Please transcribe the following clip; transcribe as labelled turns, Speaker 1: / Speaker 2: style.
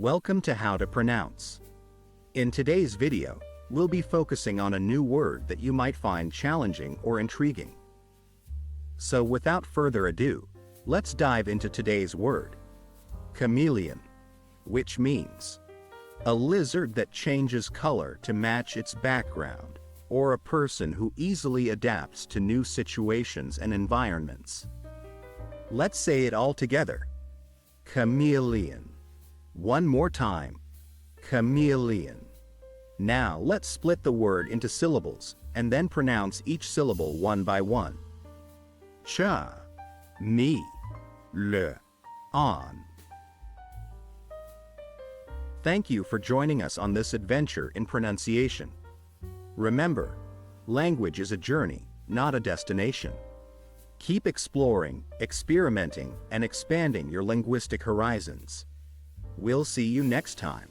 Speaker 1: Welcome to How to Pronounce. In today's video, we'll be focusing on a new word that you might find challenging or intriguing. So without further ado, let's dive into today's word. Chameleon, which means a lizard that changes color to match its background, or a person who easily adapts to new situations and environments. Let's say it all together. Chameleon. One more time. Chameleon. Now let's split the word into syllables and then pronounce each syllable one by one. Cha, me, le, on. Thank you for joining us on this adventure in pronunciation. Remember, language is a journey, not a destination. Keep exploring, experimenting, and expanding your linguistic horizons. We'll see you next time.